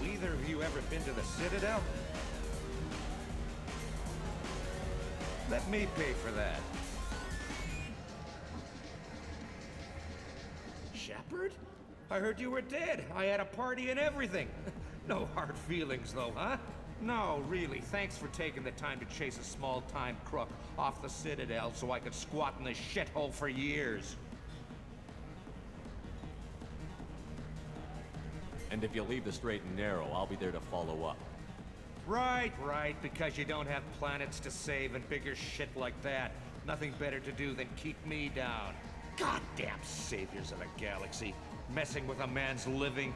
either of you ever been to the Citadel? Let me pay for that. Shepard? I heard you were dead. I had a party and everything. No hard feelings, though, huh? No, really, thanks for taking the time to chase a small-time crook off the Citadel so I could squat in this shithole for years. And if you leave the straight and narrow, I'll be there to follow up. Right, because you don't have planets to save and bigger shit like that. Nothing better to do than keep me down. Goddamn saviors of the galaxy, messing with a man's living.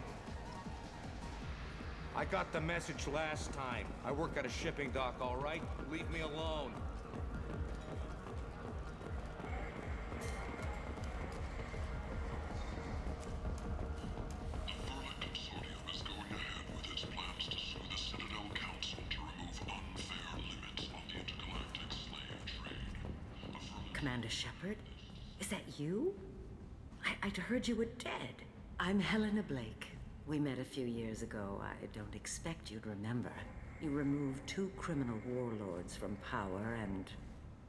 I got the message last time. I work at a shipping dock, all right? Leave me alone. Commander Shepard? Is that you? I'd heard you were dead. I'm Helena Blake. We met a few years ago. I don't expect you'd remember. You removed 2 criminal warlords from power and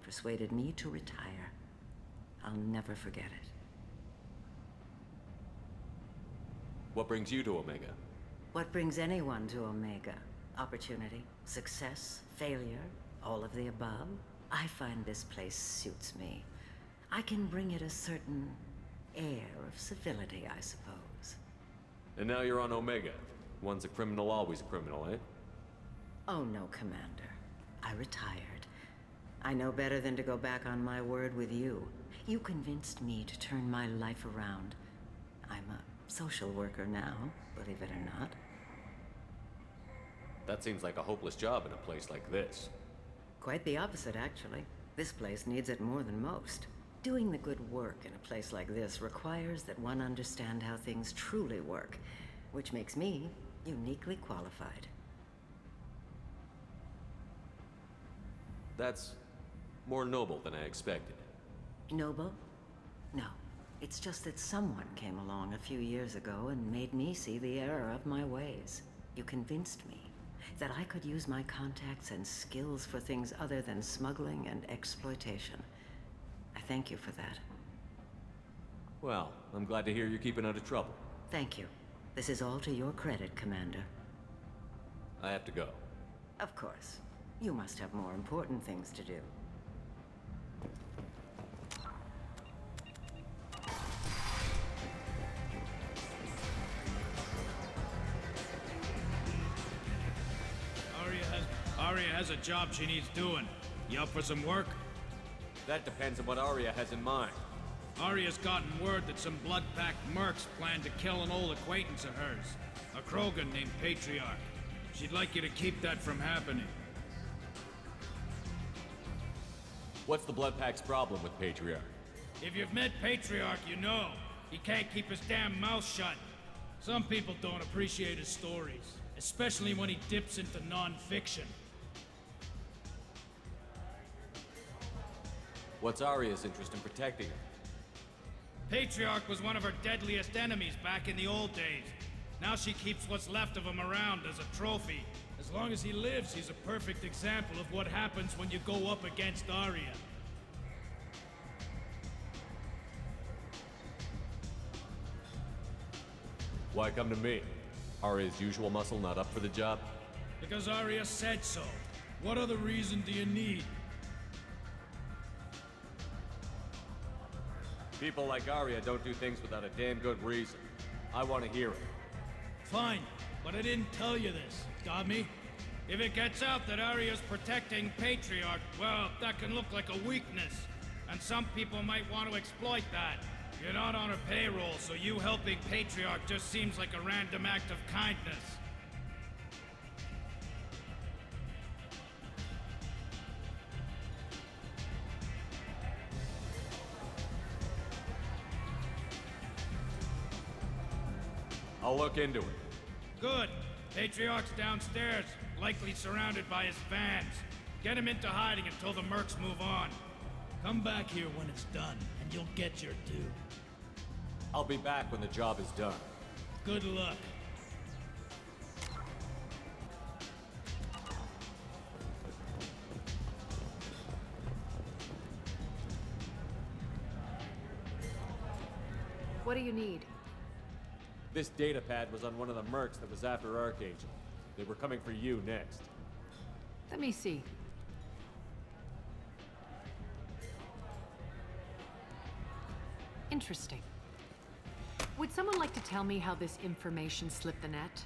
persuaded me to retire. I'll never forget it. What brings you to Omega? What brings anyone to Omega? Opportunity, success, failure, all of the above. I find this place suits me. I can bring it a certain air of civility, I suppose. And now you're on Omega. Once a criminal, always a criminal, eh? Oh no, Commander. I retired. I know better than to go back on my word with you. You convinced me to turn my life around. I'm a social worker now, believe it or not. That seems like a hopeless job in a place like this. Quite the opposite, actually. This place needs it more than most. Doing the good work in a place like this requires that one understand how things truly work, which makes me uniquely qualified. That's more noble than I expected. Noble? No. It's just that someone came along a few years ago and made me see the error of my ways. You convinced me that I could use my contacts and skills for things other than smuggling and exploitation. I thank you for that. Well, I'm glad to hear you're keeping out of trouble. Thank you. This is all to your credit, Commander. I have to go. Of course. You must have more important things to do. Aria has a job she needs doing. You up for some work? That depends on what Arya has in mind. Aria's gotten word that some blood-packed mercs plan to kill an old acquaintance of hers, a Krogan named Patriarch. She'd like you to keep that from happening. What's the Blood Pack's problem with Patriarch? If you've met Patriarch, you know. He can't keep his damn mouth shut. Some people don't appreciate his stories, especially when he dips into non-fiction. What's Arya's interest in protecting him? Patriarch was one of her deadliest enemies back in the old days. Now she keeps what's left of him around as a trophy. As long as he lives, he's a perfect example of what happens when you go up against Arya. Why come to me? Arya's usual muscle not up for the job? Because Arya said so. What other reason do you need? People like Arya don't do things without a damn good reason. I want to hear it. Fine, but I didn't tell you this. Got me? If it gets out that Arya's protecting Patriarch, well, that can look like a weakness. And some people might want to exploit that. You're not on her payroll, so you helping Patriarch just seems like a random act of kindness. I'll look into it. Good. Patriarch's downstairs, likely surrounded by his fans. Get him into hiding until the mercs move on. Come back here when it's done, and you'll get your due. I'll be back when the job is done. Good luck. What do you need? This data pad was on one of the mercs that was after Archangel. They were coming for you next. Let me see. Interesting. Would someone like to tell me how this information slipped the net?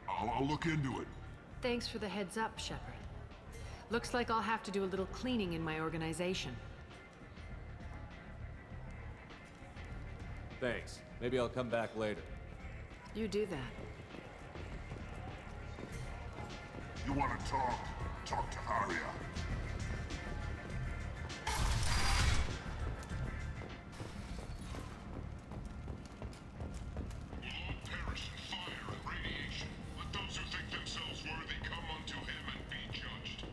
I'll look into it. Thanks for the heads up, Shepard. Looks like I'll have to do a little cleaning in my organization. Thanks. Maybe I'll come back later. You do that. You want to talk? Talk to Arya. We'll all perish in fire and radiation. Let those who think themselves worthy come unto him and be judged.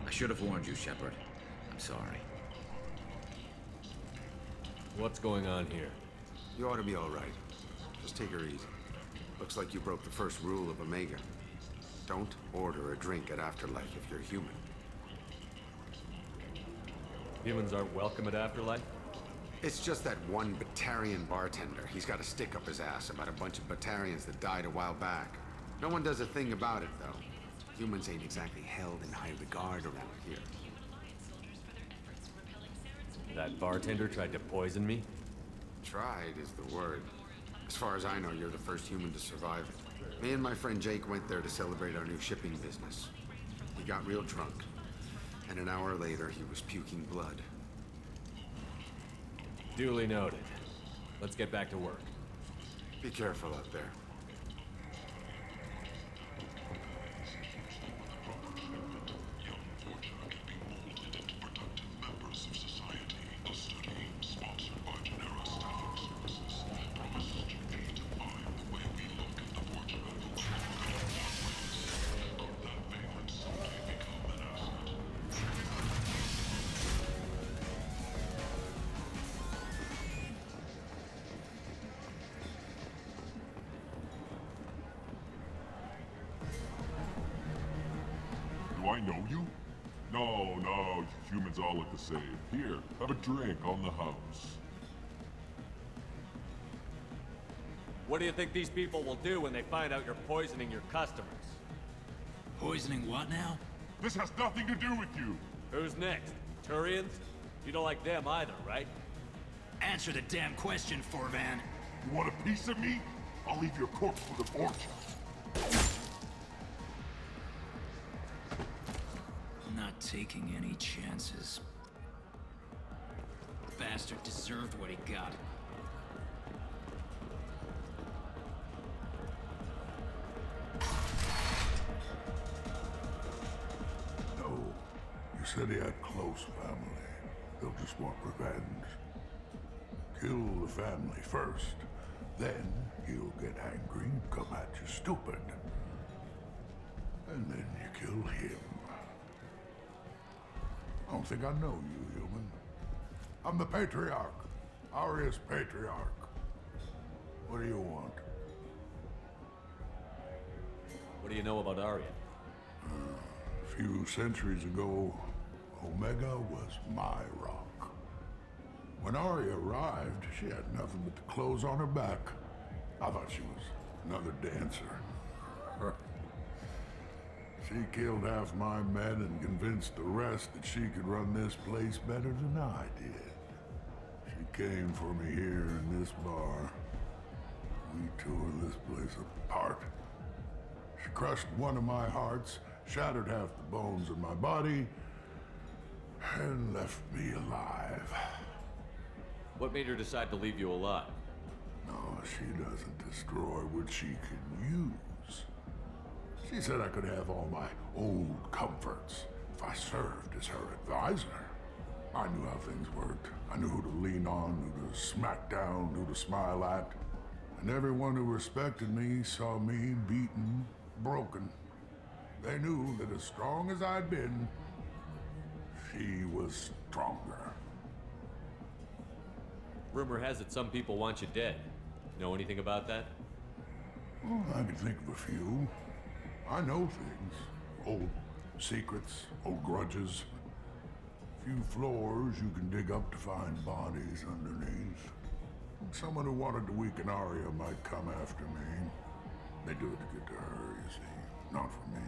I should have warned you, Shepard. I'm sorry. What's going on here? You ought to be all right. Just take her easy. Looks like you broke the first rule of Omega. Don't order a drink at Afterlife if you're human. Humans aren't welcome at Afterlife? It's just that one Batarian bartender. He's got a stick up his ass about a bunch of Batarians that died a while back. No one does a thing about it, though. Humans ain't exactly held in high regard around here. That bartender tried to poison me? Tried is the word. As far as I know, you're the first human to survive it. Me and my friend Jake went there to celebrate our new shipping business. He got real drunk, and an hour later, he was puking blood. Duly noted. Let's get back to work. Be careful out there. Do I know you? No, you humans all look the same. Here, have a drink on the house. What do you think these people will do when they find out you're poisoning your customers? Poisoning what now? This has nothing to do with you. Who's next? Turians? You don't like them either, right? Answer the damn question, Forvan. You want a piece of me? I'll leave your corpse for the vultures. Not taking any chances. The bastard deserved what he got. No. You said he had close family. They'll just want revenge. Kill the family first. Then he'll get angry and come at you stupid. And then you kill him. I don't think I know you, human. I'm the Patriarch. Arya's Patriarch. What do you want? What do you know about Arya? A few centuries ago, Omega was my rock. When Arya arrived, she had nothing but the clothes on her back. I thought she was another dancer. She killed half my men and convinced the rest that she could run this place better than I did. She came for me here in this bar. We tore this place apart. She crushed one of my hearts, shattered half the bones in my body, and left me alive. What made her decide to leave you alive? No, she doesn't destroy what she can use. She said I could have all my old comforts if I served as her advisor. I knew how things worked. I knew who to lean on, who to smack down, who to smile at. And everyone who respected me saw me beaten, broken. They knew that as strong as I'd been, she was stronger. Rumor has it some people want you dead. Know anything about that? Well, I can think of a few. I know things. Old secrets, old grudges. Few floors you can dig up to find bodies underneath. Someone who wanted to weaken Arya might come after me. They do it to get to her, you see. Not for me.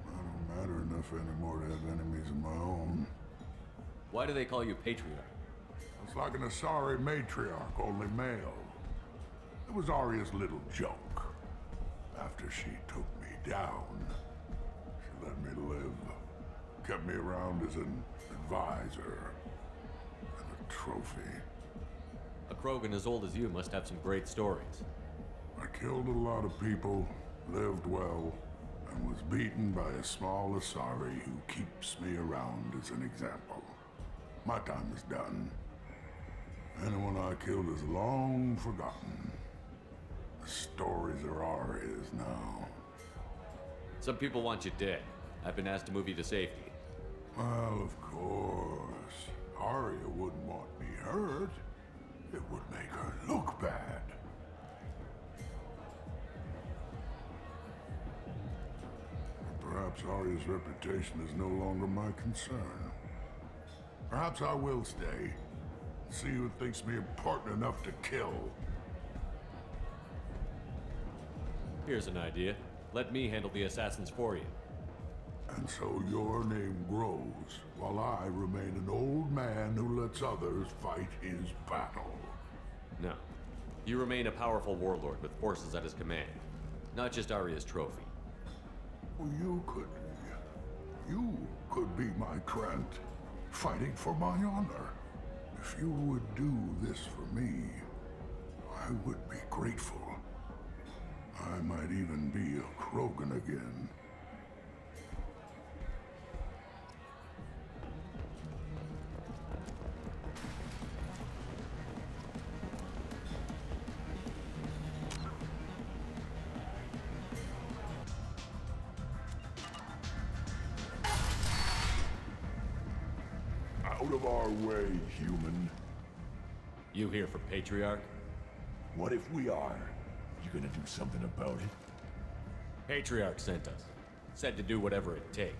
I don't matter enough anymore to have enemies of my own. Why do they call you Patriarch? It's like an Asari matriarch, only male. It was Arya's little joke. After she took me down, she let me live. Kept me around as an advisor and a trophy. A Krogan as old as you must have some great stories. I killed a lot of people, lived well, and was beaten by a small Asari who keeps me around as an example. My time is done. Anyone I killed is long forgotten. The stories are Arya's now. Some people want you dead. I've been asked to move you to safety. Well, of course. Arya wouldn't want me hurt. It would make her look bad. Perhaps Arya's reputation is no longer my concern. Perhaps I will stay. See who thinks me important enough to kill. Here's an idea. Let me handle the assassins for you. And so your name grows, while I remain an old man who lets others fight his battle. No. You remain a powerful warlord with forces at his command. Not just Arya's trophy. Well, you could be my Trent, fighting for my honor. If you would do this for me, I would be grateful. I might even be a Krogan again. Out of our way, human. You here for Patriarch? What if we are? You gonna do something about it? Patriarch sent us. Said to do whatever it takes.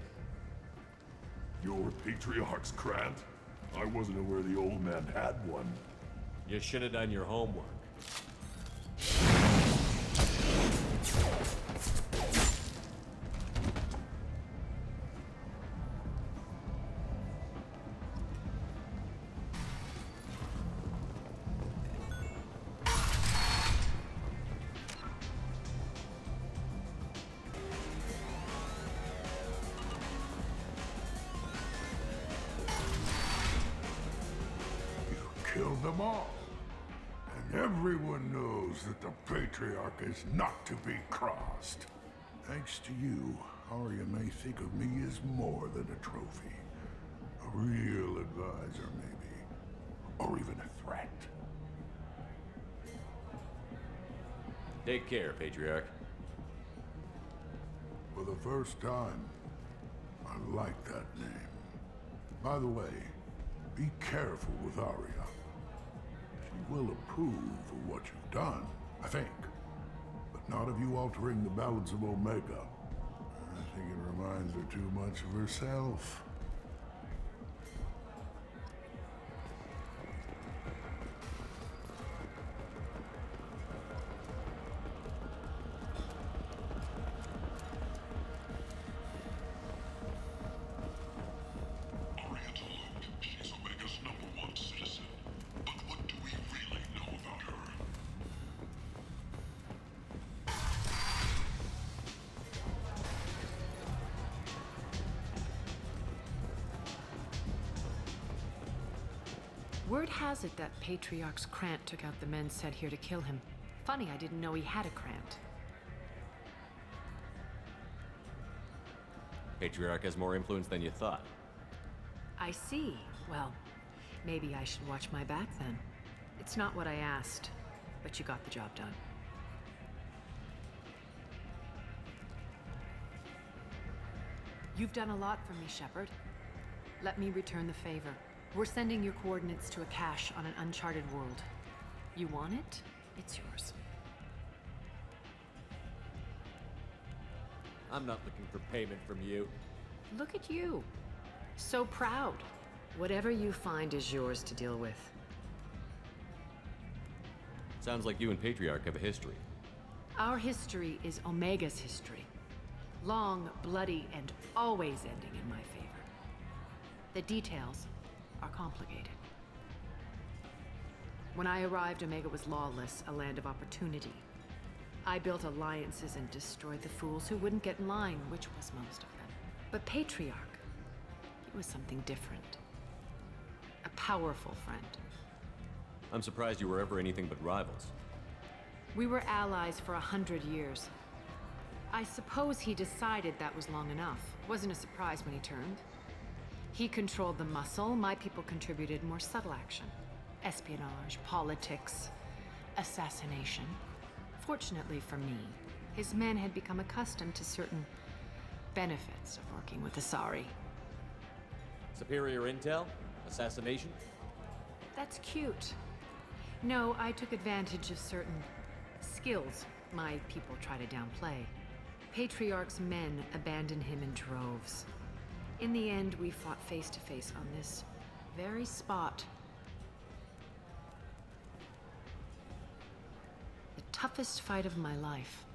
You're Patriarch's Grant? I wasn't aware the old man had one. You should have done your homework. Killed them all. And everyone knows that the Patriarch is not to be crossed. Thanks to you, Arya may think of me as more than a trophy. A real advisor, maybe. Or even a threat. Take care, Patriarch. For the first time, I like that name. By the way, be careful with Arya. She will approve of what you've done, I think. But not of you altering the balance of Omega. I think it reminds her too much of herself. Word has it that Patriarch's Krant took out the men sent here to kill him. Funny, I didn't know he had a Krant. Patriarch has more influence than you thought. I see. Well, maybe I should watch my back then. It's not what I asked, but you got the job done. You've done a lot for me, Shepard. Let me return the favor. We're sending your coordinates to a cache on an uncharted world. You want it? It's yours. I'm not looking for payment from you. Look at you. So proud. Whatever you find is yours to deal with. Sounds like you and Patriarch have a history. Our history is Omega's history. Long, bloody, and always ending in my favor. The details are complicated. When I arrived, Omega was lawless, a land of opportunity. I built alliances and destroyed the fools who wouldn't get in line, which was most of them. But Patriarch, he was something different. A powerful friend. I'm surprised you were ever anything but rivals. We were allies for 100 years. I suppose he decided that was long enough. Wasn't a surprise when he turned. He controlled the muscle, my people contributed more subtle action. Espionage, politics, assassination. Fortunately for me, his men had become accustomed to certain benefits of working with Asari. Superior intel? Assassination? That's cute. No, I took advantage of certain skills my people try to downplay. Patriarch's men abandoned him in droves. In the end, we fought face to face on this very spot. The toughest fight of my life.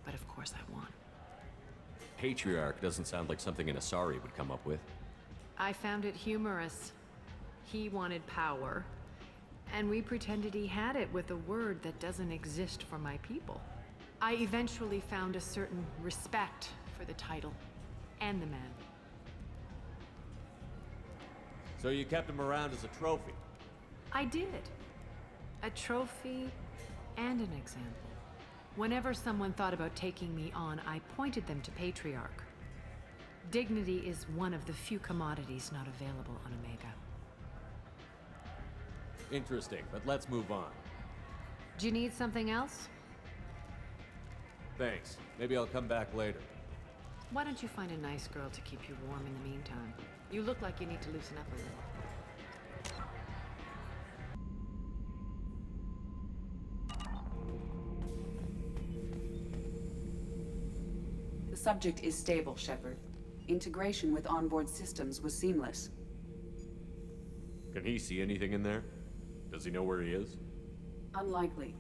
But of course I won. Patriarch doesn't sound like something an Asari would come up with. I found it humorous. He wanted power, and we pretended he had it with a word that doesn't exist for my people. I eventually found a certain respect for the title and the man. So you kept him around as a trophy? I did. A trophy and an example. Whenever someone thought about taking me on, I pointed them to Patriarch. Dignity is one of the few commodities not available on Omega. Interesting, but let's move on. Do you need something else? Thanks. Maybe I'll come back later. Why don't you find a nice girl to keep you warm in the meantime? You look like you need to loosen up a little. The subject is stable, Shepard. Integration with onboard systems was seamless. Can he see anything in there? Does he know where he is? Unlikely.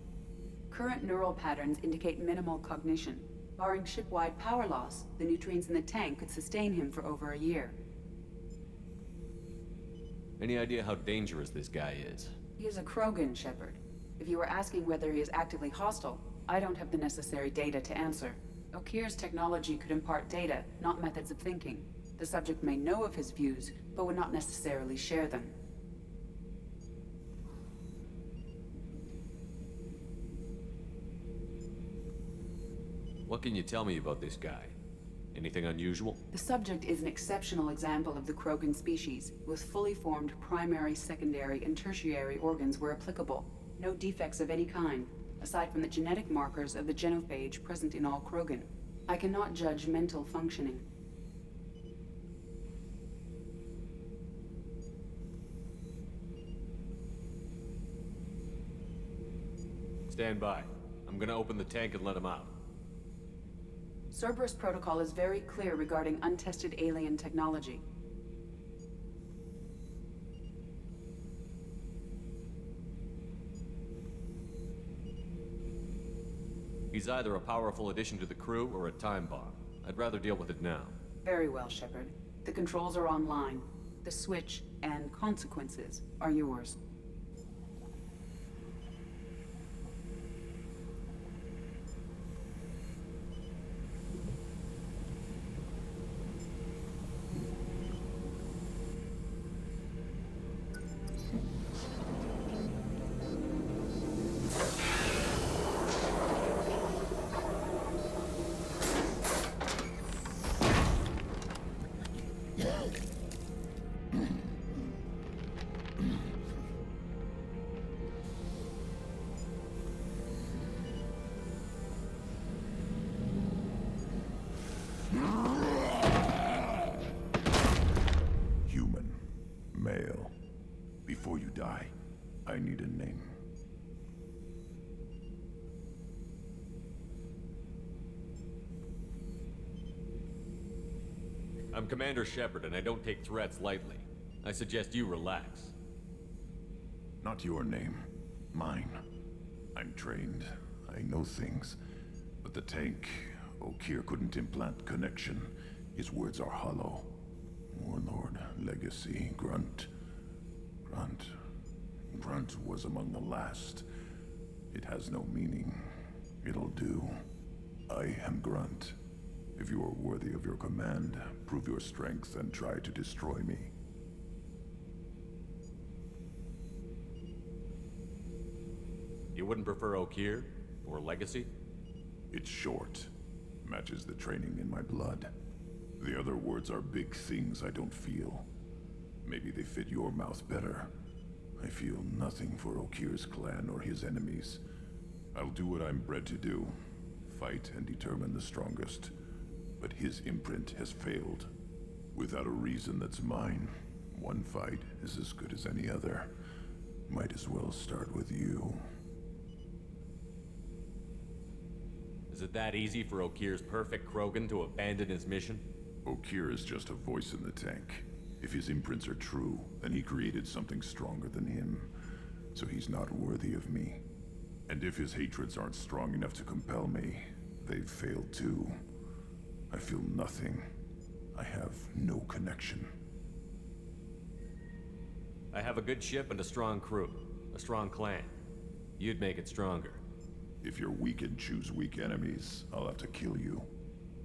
Current neural patterns indicate minimal cognition. Barring ship-wide power loss, the nutrients in the tank could sustain him for over a year. Any idea how dangerous this guy is? He is a Krogan, Shepard. If you were asking whether he is actively hostile, I don't have the necessary data to answer. Okir's technology could impart data, not methods of thinking. The subject may know of his views, but would not necessarily share them. What can you tell me about this guy? Anything unusual? The subject is an exceptional example of the Krogan species, with fully formed primary, secondary, and tertiary organs where applicable. No defects of any kind, aside from the genetic markers of the genophage present in all Krogan. I cannot judge mental functioning. Stand by. I'm gonna open the tank and let him out. Cerberus protocol is very clear regarding untested alien technology. He's either a powerful addition to the crew or a time bomb. I'd rather deal with it now. Very well, Shepard. The controls are online. The switch and consequences are yours. before you die, I need a name. I'm Commander Shepard, and I don't take threats lightly. I suggest you relax. Not your name. Mine. I'm trained. I know things. But the tank, Okeer couldn't implant connection. His words are hollow. Warlord, Legacy, Grunt. Grunt was among the last. It has no meaning. It'll do. I am Grunt. If you are worthy of your command, prove your strength and try to destroy me. You wouldn't prefer Okeer? Or Legacy? It's short. Matches the training in my blood. The other words are big things I don't feel. Maybe they fit your mouth better. I feel nothing for Okeer's clan or his enemies. I'll do what I'm bred to do. Fight and determine the strongest. But his imprint has failed. Without a reason that's mine, one fight is as good as any other. Might as well start with you. Is it that easy for Okeer's perfect Krogan to abandon his mission? Okeer is just a voice in the tank. If his imprints are true, then he created something stronger than him. So he's not worthy of me. And if his hatreds aren't strong enough to compel me, they've failed too. I feel nothing. I have no connection. I have a good ship and a strong crew. A strong clan. You'd make it stronger. If you're weak and choose weak enemies, I'll have to kill you.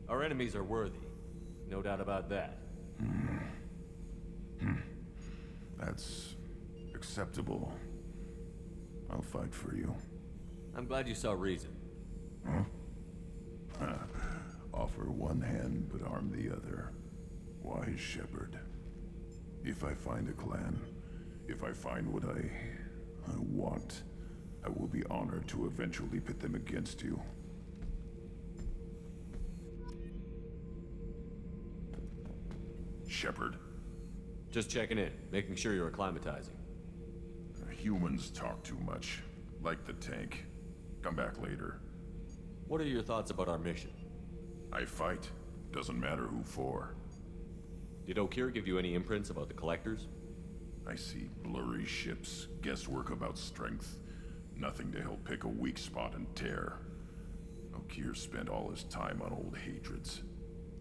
Our enemies are worthy. No doubt about that. That's acceptable. I'll fight for you. I'm glad you saw reason. Offer one hand, but arm the other. Wise shepherd. If I find a clan, if I find what I want, I will be honored to eventually pit them against you. Shepherd. Just checking in, making sure you're acclimatizing. Humans talk too much. Like the tank. Come back later. What are your thoughts about our mission? I fight. Doesn't matter who for. Did Okeer give you any imprints about the Collectors? I see blurry ships, guesswork about strength. Nothing to help pick a weak spot and tear. Okeer spent all his time on old hatreds.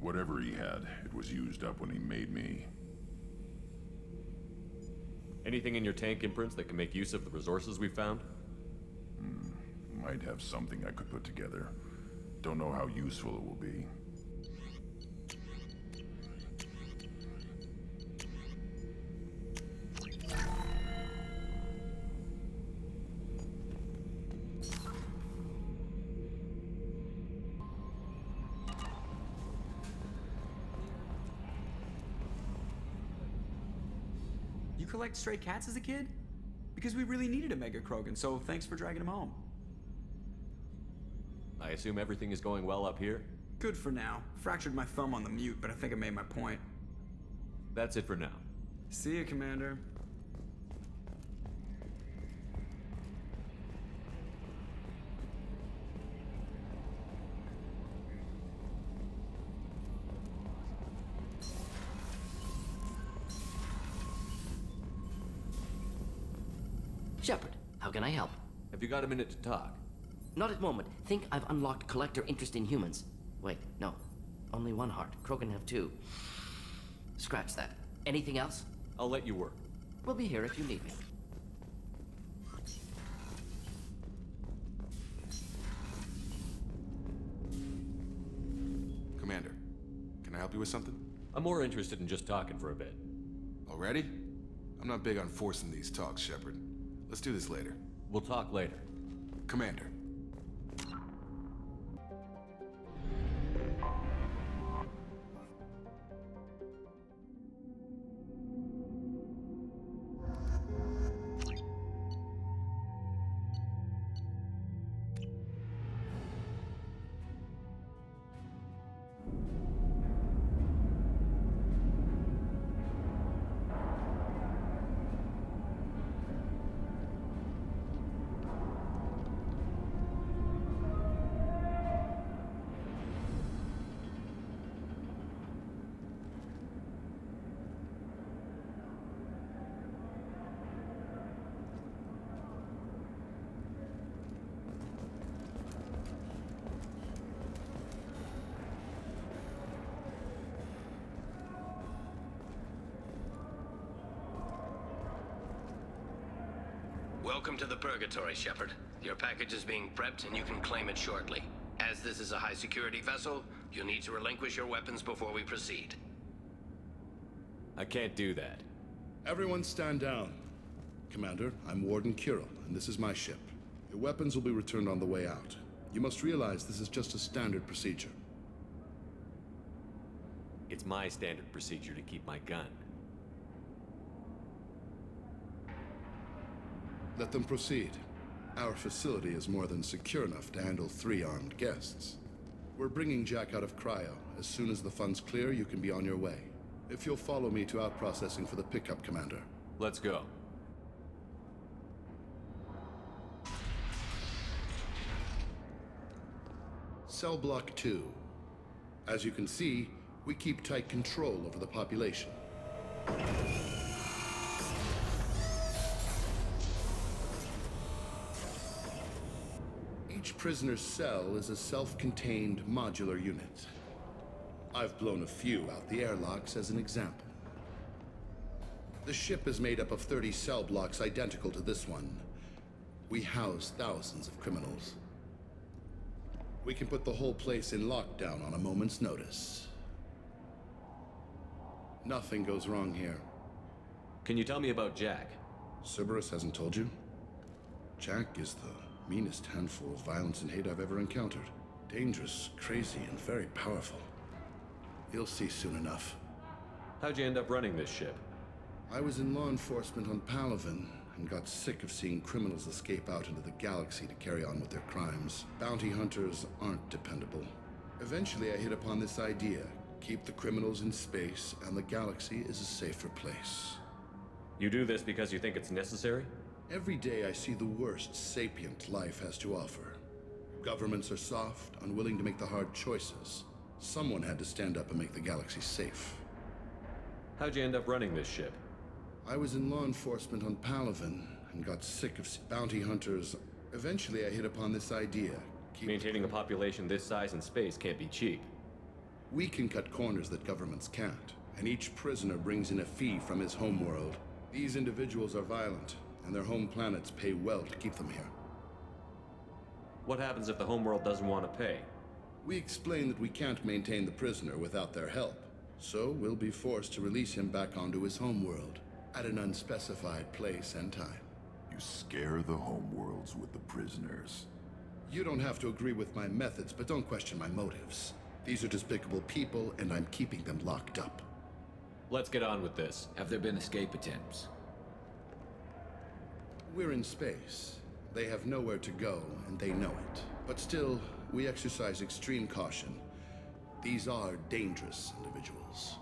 Whatever he had, it was used up when he made me. Anything in your tank imprints that can make use of the resources we found? Might have something I could put together. Don't know how useful it will be. You collect stray cats as a kid? Because we really needed a Mega Krogan, so thanks for dragging him home. I assume everything is going well up here? Good for now. Fractured my thumb on the mute, but I think I made my point. That's it for now. See ya, Commander. Shepard, how can I help? Have you got a minute to talk? Not at moment. Think I've unlocked collector interest in humans. Wait, no. Only one heart. Krogan have two. Scratch that. Anything else? I'll let you work. We'll be here if you need me. Commander, can I help you with something? I'm more interested in just talking for a bit. Already? I'm not big on forcing these talks, Shepard. Let's do this later. We'll talk later. Commander. Welcome to the Purgatory, Shepard. Your package is being prepped and you can claim it shortly. As this is a high-security vessel, you'll need to relinquish your weapons before we proceed. I can't do that. Everyone stand down. Commander, I'm Warden Kirill, and this is my ship. Your weapons will be returned on the way out. You must realize this is just a standard procedure. It's my standard procedure to keep my gun. Let them proceed. Our facility is more than secure enough to handle 3 armed guests. We're bringing Jack out of cryo. As soon as the funds clear, you can be on your way. If you'll follow me to out-processing for the pickup, Commander. Let's go. Cell Block 2. As you can see, we keep tight control over the population. Each prisoner's cell is a self-contained modular unit. I've blown a few out the airlocks as an example. The ship is made up of 30 cell blocks identical to this one. We house thousands of criminals. We can put the whole place in lockdown on a moment's notice. Nothing goes wrong here. Can you tell me about Jack? Cerberus hasn't told you? Jack is the meanest handful of violence and hate I've ever encountered. Dangerous, crazy, and very powerful. You'll see soon enough. How'd you end up running this ship? I was in law enforcement on Paragon and got sick of seeing criminals escape out into the galaxy to carry on with their crimes. Bounty hunters aren't dependable. Eventually I hit upon this idea. Keep the criminals in space and the galaxy is a safer place. You do this because you think it's necessary? Every day I see the worst sapient life has to offer. Governments are soft, unwilling to make the hard choices. Someone had to stand up and make the galaxy safe. How'd you end up running this ship? I was in law enforcement on Paragon and got sick of bounty hunters. Eventually I hit upon this idea. Maintaining a population this size in space can't be cheap. We can cut corners that governments can't, and each prisoner brings in a fee from his homeworld. These individuals are violent, and their home planets pay well to keep them here. What happens if the homeworld doesn't want to pay? We explain that we can't maintain the prisoner without their help, so we'll be forced to release him back onto his homeworld at an unspecified place and time. You scare the homeworlds with the prisoners. You don't have to agree with my methods, but don't question my motives. These are despicable people, and I'm keeping them locked up. Let's get on with this. Have there been escape attempts? We're in space. They have nowhere to go, and they know it. But still, we exercise extreme caution. These are dangerous individuals.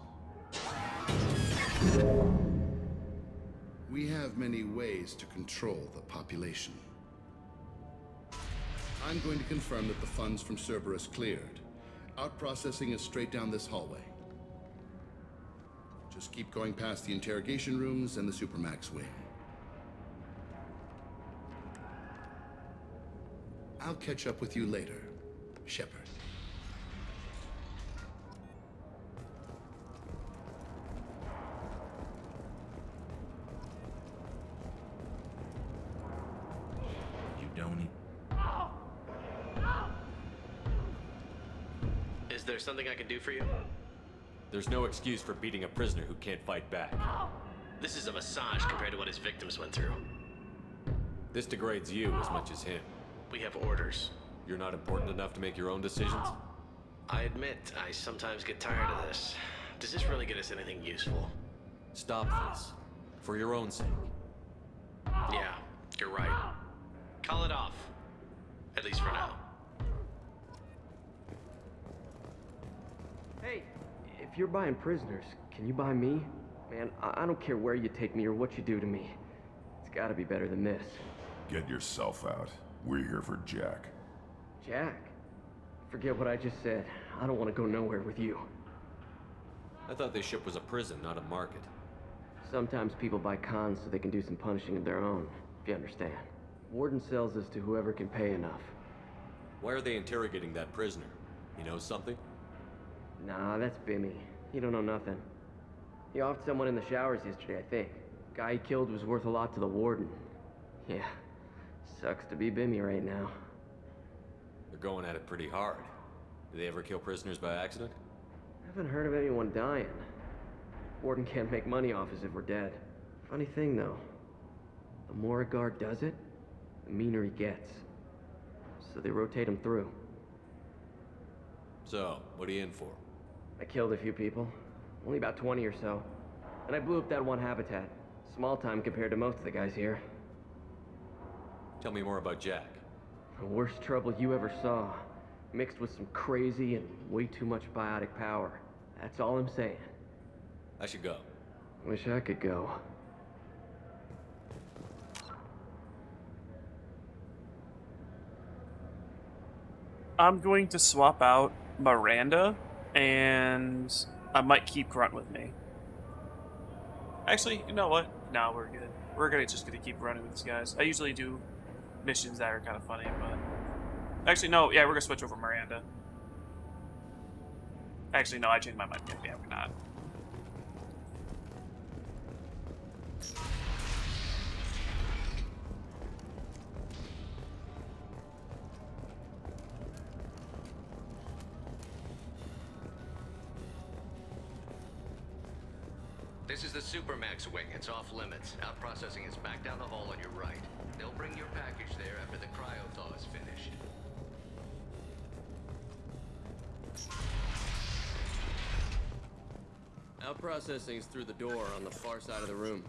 We have many ways to control the population. I'm going to confirm that the funds from Cerberus cleared. Out-processing is straight down this hallway. Just keep going past the interrogation rooms and the Supermax wing. I'll catch up with you later, Shepard. You don't need... Is there something I can do for you? There's no excuse for beating a prisoner who can't fight back. This is a massage compared to what his victims went through. This degrades you as much as him. We have orders. You're not important enough to make your own decisions? I admit, I sometimes get tired of this. Does this really get us anything useful? Stop this. For your own sake. Yeah, you're right. Call it off. At least for now. Hey, if you're buying prisoners, can you buy me? Man, I don't care where you take me or what you do to me. It's gotta be better than this. Get yourself out. We're here for Jack. Jack? Forget what I just said. I don't want to go nowhere with you. I thought this ship was a prison, not a market. Sometimes people buy cons so they can do some punishing of their own, if you understand. Warden sells us to whoever can pay enough. Why are they interrogating that prisoner? He knows something? Nah, that's Bimmy. He don't know nothing. He offed someone in the showers yesterday, I think. Guy he killed was worth a lot to the Warden. Yeah, sucks to be Bimmy right now. They're going at it pretty hard. Do they ever kill prisoners by accident? I haven't heard of anyone dying. Warden can't make money off us if we're dead. Funny thing though, the more a guard does it, the meaner he gets. So they rotate him through. So, what are you in for? I killed a few people, only about 20 or so. And I blew up that one habitat. Small time compared to most of the guys here. Tell me more about Jack. The worst trouble you ever saw. Mixed with some crazy and way too much biotic power. That's all I'm saying. I should go. Wish I could go. I'm going to swap out Miranda, and I might keep Grunt with me. Actually, you know what? No, we're good. We're just gonna keep running with these guys. I usually do missions that are kind of funny, but... Actually, no, yeah, we're gonna switch over Miranda. Actually, no, I changed my mind. Yeah, we're not. This is the Supermax wing. It's off limits. Out processing is back down the hall on your right. They'll bring your package there after the cryo-thaw is finished. Out processing is through the door on the far side of the room.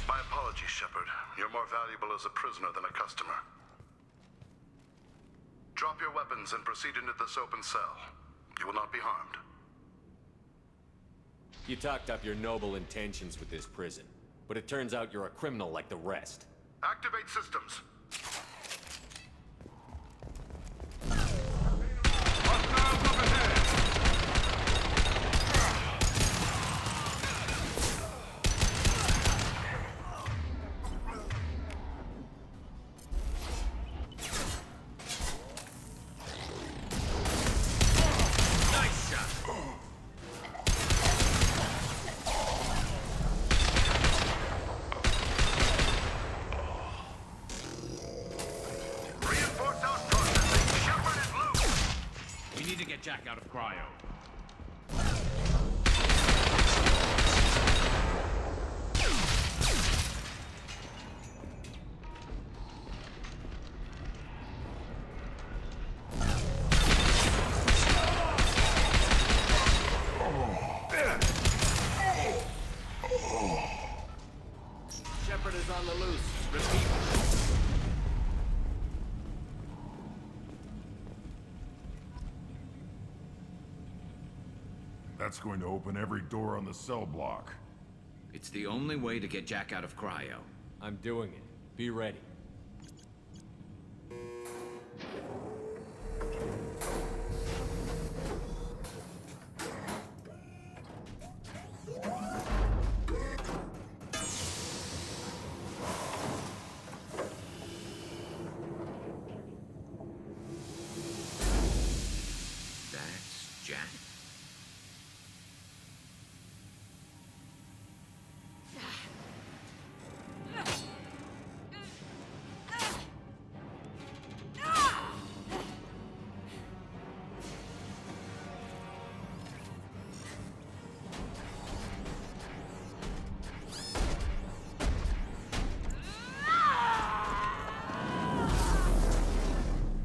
My apologies, Shepard. You're more valuable as a prisoner than a customer. Drop your weapons and proceed into this open cell. You will not be harmed. You talked up your noble intentions with this prison, but it turns out you're a criminal like the rest. Activate systems. Jack out of cryo. Shepard is on the loose. Repeat. That's going to open every door on the cell block. It's the only way to get Jack out of cryo. I'm doing it. Be ready. That's Jack.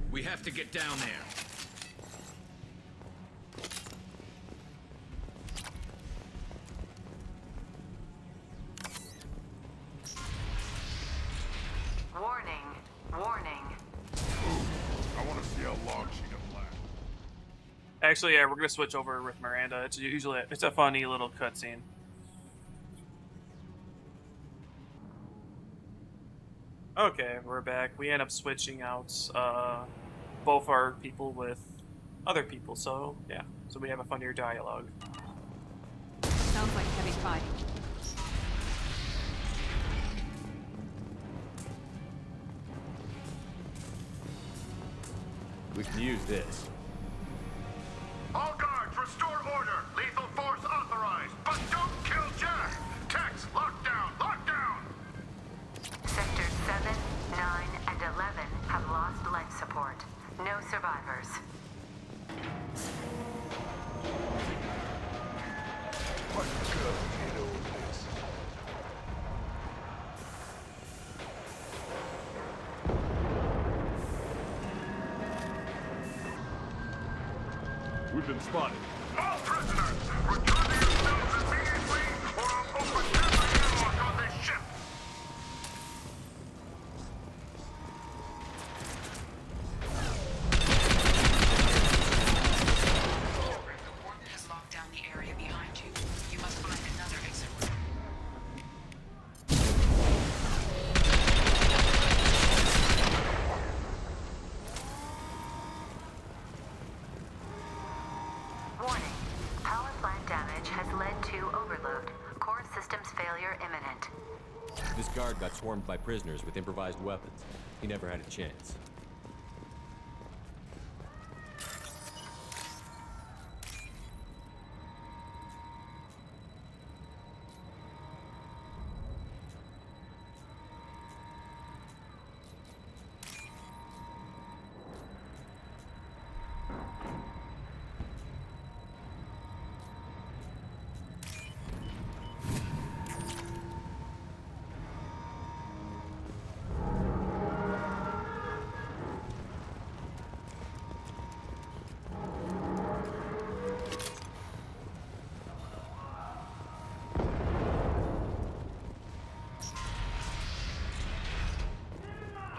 We have to get down there. Warning. Warning. I want to see how long she can last. Actually, yeah, we're gonna switch over with Miranda. It's a funny little cutscene. Okay, we're back. We end up switching out both our people with other people, so yeah. So we have a funnier dialogue. Sounds like heavy fighting. We can use this. All guards, restore order. Leave survivors. What good get over this? We've been spotted. All prisoners, return to your cells immediately, or I'll open every airlock on this ship! The warden has locked down the area behind you. You must find another exit route. Warning. Power plant damage has led to overload. Core systems failure imminent. This guard got swarmed by prisoners with improvised weapons. He never had a chance.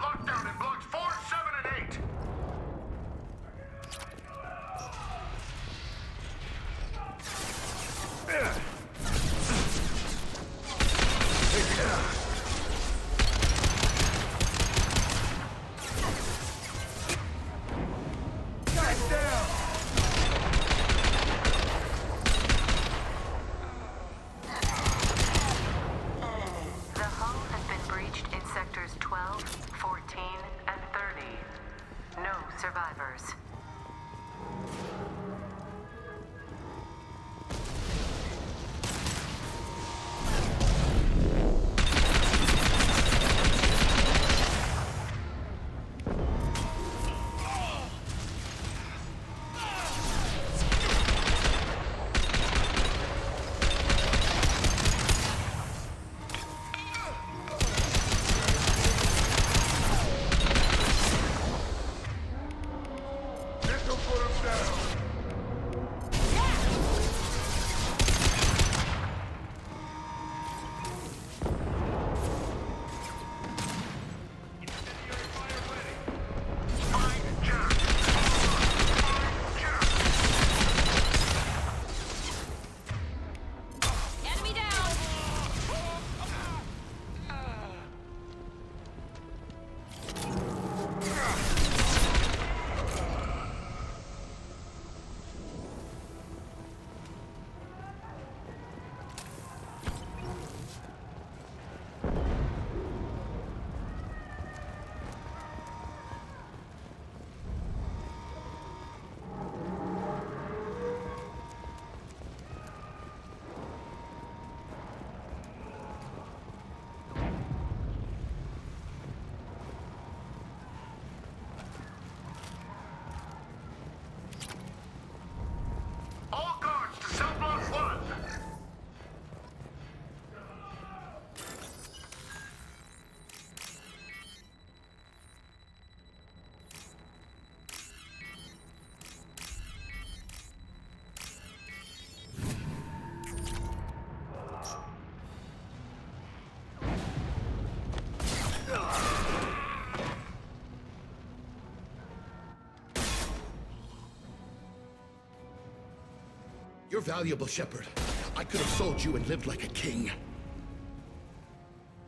Lockdown in blocks 4, 7, and 8! Guys down! The hull has been breached in sectors 12, 14, and 30. No survivors. This'll put him down! Find Jack! Find Jack! Enemy down! All guards to cell block 1! You're valuable, Shepard. I could have sold you and lived like a king.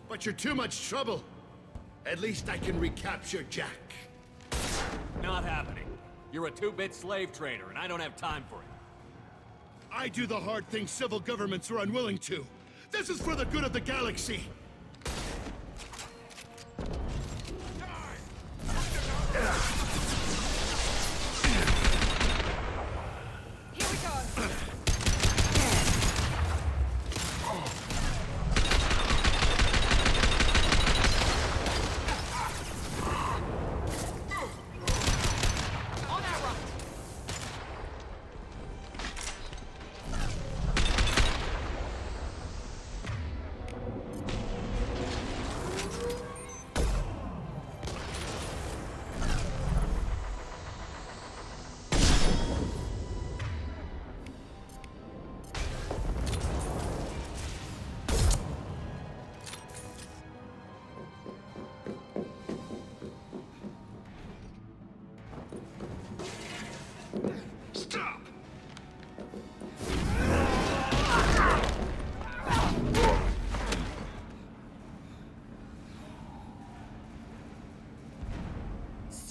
But you're too much trouble. At least I can recapture Jack. Not happening. You're a two-bit slave trader, and I don't have time for it. I do the hard things civil governments are unwilling to. This is for the good of the galaxy. Here we go!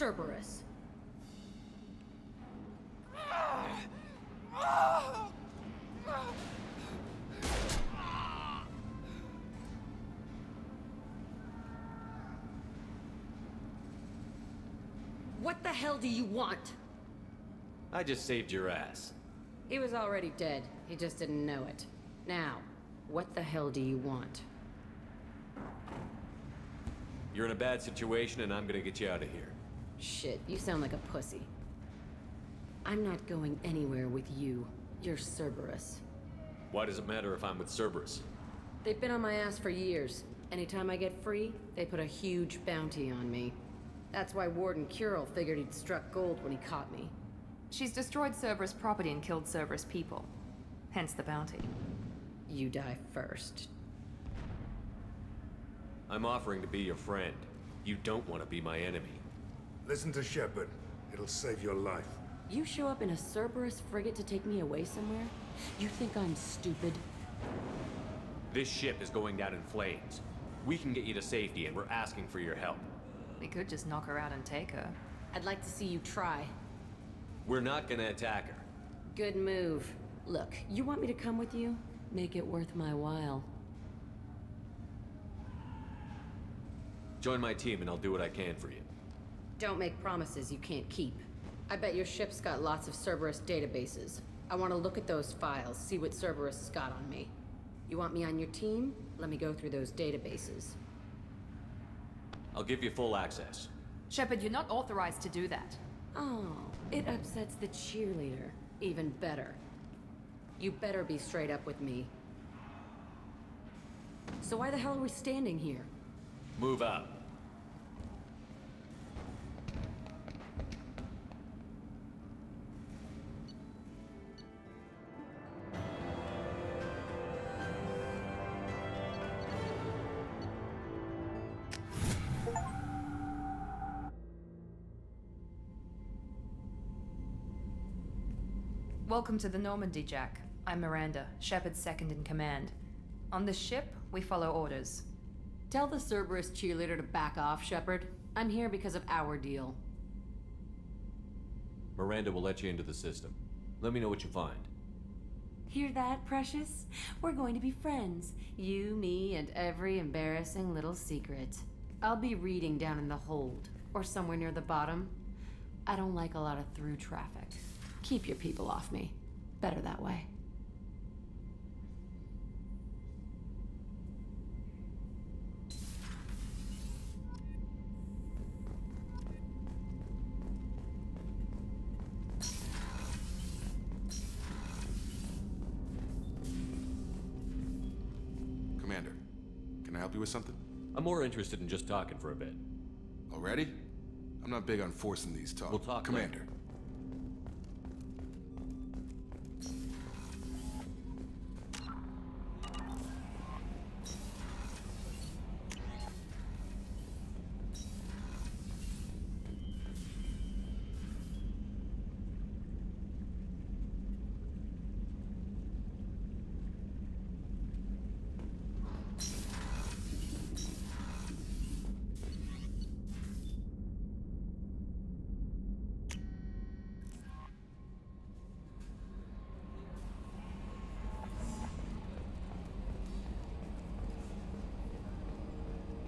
Cerberus. What the hell do you want? I just saved your ass. He was already dead. He just didn't know it. Now, what the hell do you want? You're in a bad situation and I'm gonna get you out of here. Shit, you sound like a pussy. I'm not going anywhere with you. You're Cerberus. Why does it matter if I'm with Cerberus? They've been on my ass for years. Anytime I get free, they put a huge bounty on me. That's why Warden Curel figured he'd struck gold when he caught me. She's destroyed Cerberus property and killed Cerberus people. Hence the bounty. You die first. I'm offering to be your friend. You don't want to be my enemy. Listen to Shepard. It'll save your life. You show up in a Cerberus frigate to take me away somewhere? You think I'm stupid? This ship is going down in flames. We can get you to safety and we're asking for your help. We could just knock her out and take her. I'd like to see you try. We're not gonna attack her. Good move. Look, you want me to come with you? Make it worth my while. Join my team and I'll do what I can for you. Don't make promises you can't keep. I bet your ship's got lots of Cerberus databases. I want to look at those files, see what Cerberus has got on me. You want me on your team? Let me go through those databases. I'll give you full access. Shepard, you're not authorized to do that. Oh, it upsets the cheerleader. Even better. You better be straight up with me. So why the hell are we standing here? Move out. Welcome to the Normandy, Jack. I'm Miranda, Shepard's second in command. On this ship, we follow orders. Tell the Cerberus cheerleader to back off, Shepard. I'm here because of our deal. Miranda will let you into the system. Let me know what you find. Hear that, Precious? We're going to be friends. You, me, and every embarrassing little secret. I'll be reading down in the hold, or somewhere near the bottom. I don't like a lot of through traffic. Keep your people off me. Better that way. Commander, can I help you with something? I'm more interested in just talking for a bit. Already? I'm not big on forcing these talks. We'll talk Commander. later.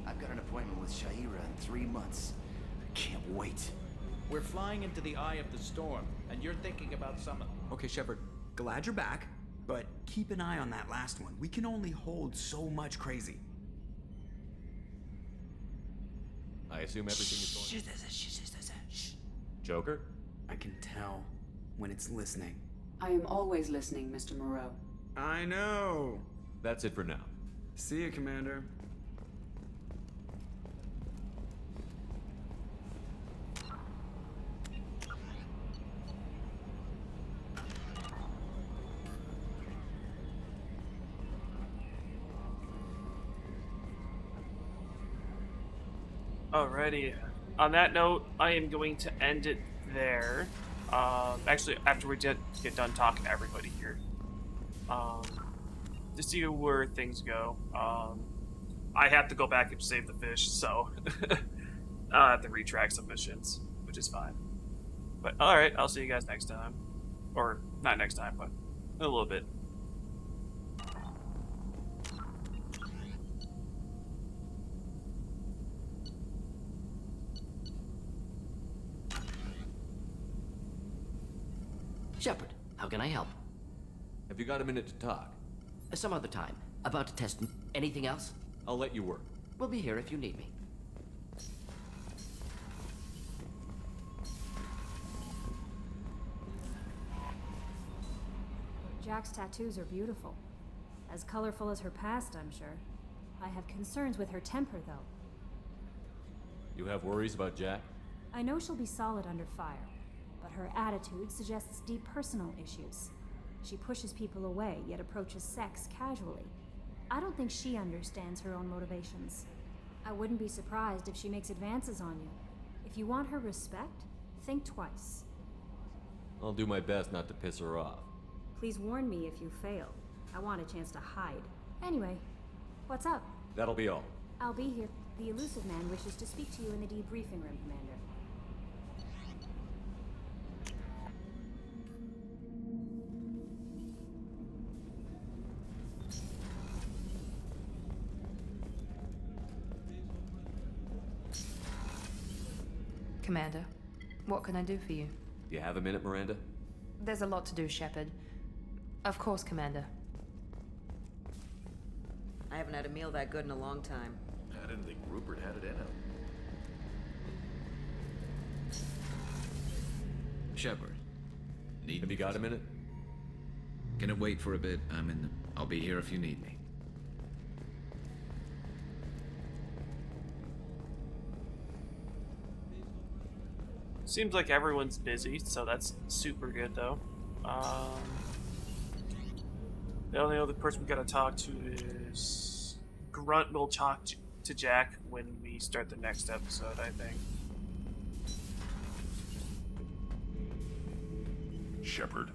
I've got an appointment with Shaira in 3 months. I can't wait. We're flying into the eye of the storm, and you're thinking about some... Okay, Shepard, glad you're back, but keep an eye on that last one. We can only hold so much crazy. I assume everything is going... Shh. Joker? I can tell when it's listening. I am always listening, Mr. Moreau. I know. That's it for now. See you, Commander. Alrighty. On that note, I am going to end it there. Actually, after we get done talking to everybody here. To see where things go. I have to go back and save the fish, so I have to retrack some missions. which is fine. But alright, I'll see you guys next time. Or, not next time, but in a little bit. Shepard, how can I help? Have you got a minute to talk? Some other time. About to test anything else? I'll let you work. We'll be here if you need me. Jack's tattoos are beautiful. As colorful as her past, I'm sure. I have concerns with her temper, though. You have worries about Jack? I know she'll be solid under fire, but her attitude suggests deep personal issues. She pushes people away, yet approaches sex casually. I don't think she understands her own motivations. I wouldn't be surprised if she makes advances on you. If you want her respect, think twice. I'll do my best not to piss her off. Please warn me if you fail. I want a chance to hide. Anyway, what's up? That'll be all. I'll be here. The elusive man wishes to speak to you in the debriefing room, Commander. Commander, what can I do for you? Do you have a minute, Miranda? There's a lot to do, Shepard. Of course, Commander. I haven't had a meal that good in a long time. I didn't think Rupert had it in him. Shepard. Have you got a minute? Can it wait for a bit? I'll be here if you need me. Seems like everyone's busy, so that's super good, though. The only other person we gotta talk to is Grunt. Will talk to Jack when we start the next episode, I think. Shepard.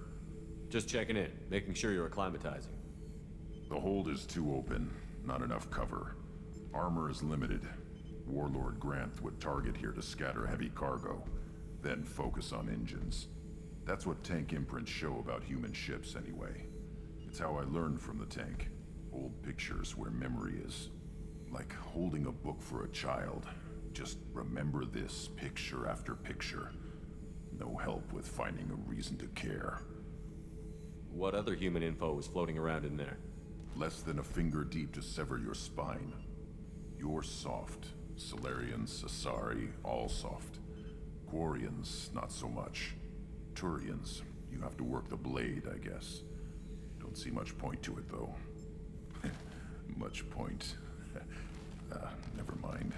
Just checking in, making sure you're acclimatizing. The hold is too open, not enough cover. Armor is limited. Warlord Grant would target here to scatter heavy cargo, then focus on engines. That's what tank imprints show about human ships anyway. It's how I learned from the tank. Old pictures where memory is. Like holding a book for a child. Just remember this picture after picture. No help with finding a reason to care. What other human info was floating around in there? Less than a finger deep to sever your spine. You're soft. Solarians, Asari, all soft. Quarians, not so much. Turians, you have to work the blade, I guess. Don't see much point to it, though. Much point. Never mind.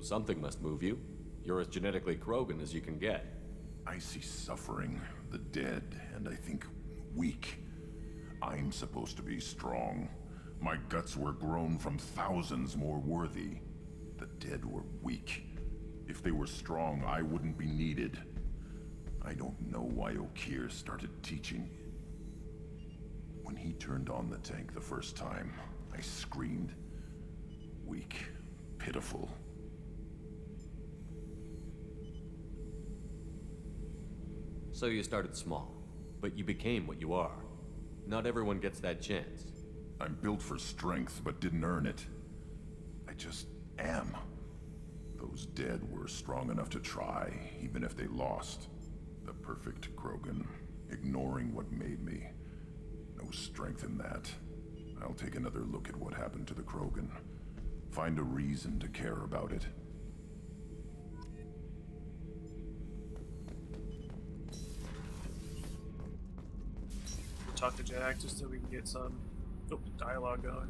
Something must move you. You're as genetically Krogan as you can get. I see suffering, the dead, and I think weak. I'm supposed to be strong. My guts were grown from thousands more worthy. The dead were weak. If they were strong, I wouldn't be needed. I don't know why Okeer started teaching. When he turned on the tank the first time, I screamed. Weak, pitiful. So you started small, but you became what you are. Not everyone gets that chance. I'm built for strength, but didn't earn it. I just am. Those dead were strong enough to try, even if they lost. The perfect Krogan, ignoring what made me. No strength in that. I'll take another look at what happened to the Krogan. Find a reason to care about it. Talk to Jack just so we can get some dialogue going.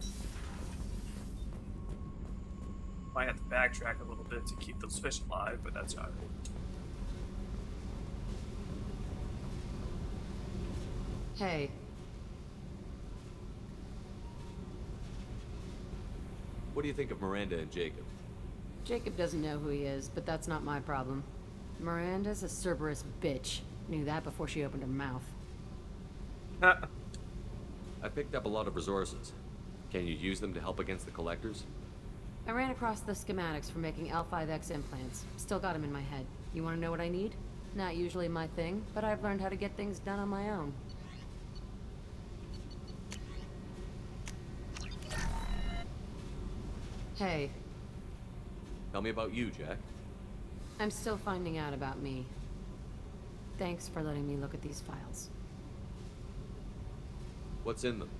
Might have to backtrack a little bit to keep those fish alive, but that's alright. Hey. What do you think of Miranda and Jacob? Jacob doesn't know who he is, but that's not my problem. Miranda's a Cerberus bitch. Knew that before she opened her mouth. I picked up a lot of resources. Can you use them to help against the collectors? I ran across the schematics for making L5X implants. Still got them in my head. You want to know what I need? Not usually my thing, but I've learned how to get things done on my own. Hey. Tell me about you, Jack. I'm still finding out about me. Thanks for letting me look at these files. What's in them?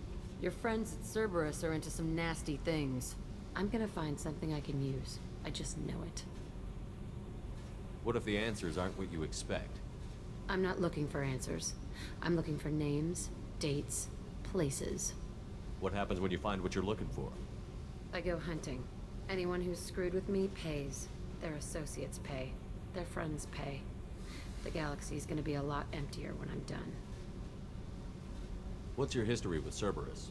Your friends at Cerberus are into some nasty things. I'm gonna find something I can use. I just know it. What if the answers aren't what you expect? I'm not looking for answers. I'm looking for names, dates, places. What happens when you find what you're looking for? I go hunting. Anyone who's screwed with me pays. Their associates pay. Their friends pay. The galaxy's gonna be a lot emptier when I'm done. What's your history with Cerberus?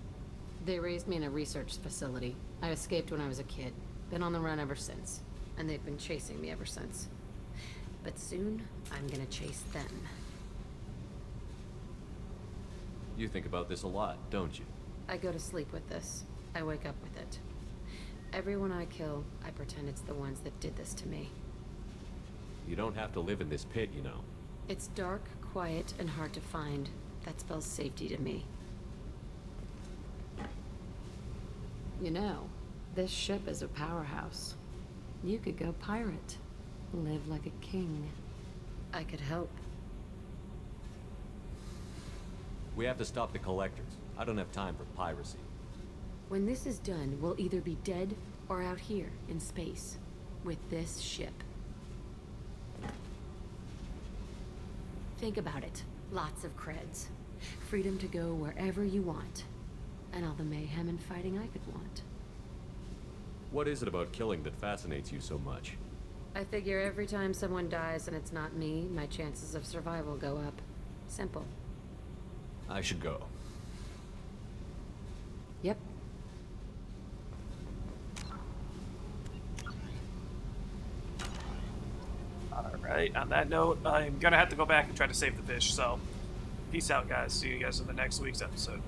They raised me in a research facility. I escaped when I was a kid. Been on the run ever since. And they've been chasing me ever since. But soon, I'm gonna chase them. You think about this a lot, don't you? I go to sleep with this. I wake up with it. Everyone I kill, I pretend it's the ones that did this to me. You don't have to live in this pit, you know. It's dark, quiet, and hard to find. That spells safety to me. You know, this ship is a powerhouse. You could go pirate. Live like a king. I could help. We have to stop the collectors. I don't have time for piracy. When this is done, we'll either be dead or out here in space with this ship. Think about it. Lots of creds. Freedom to go wherever you want. And all the mayhem and fighting I could want. What is it about killing that fascinates you so much? I figure every time someone dies and it's not me, my chances of survival go up. Simple. I should go. Yep. Alright, on that note, I'm gonna have to go back and try to save the fish, so peace out, guys. See you guys in the next week's episode.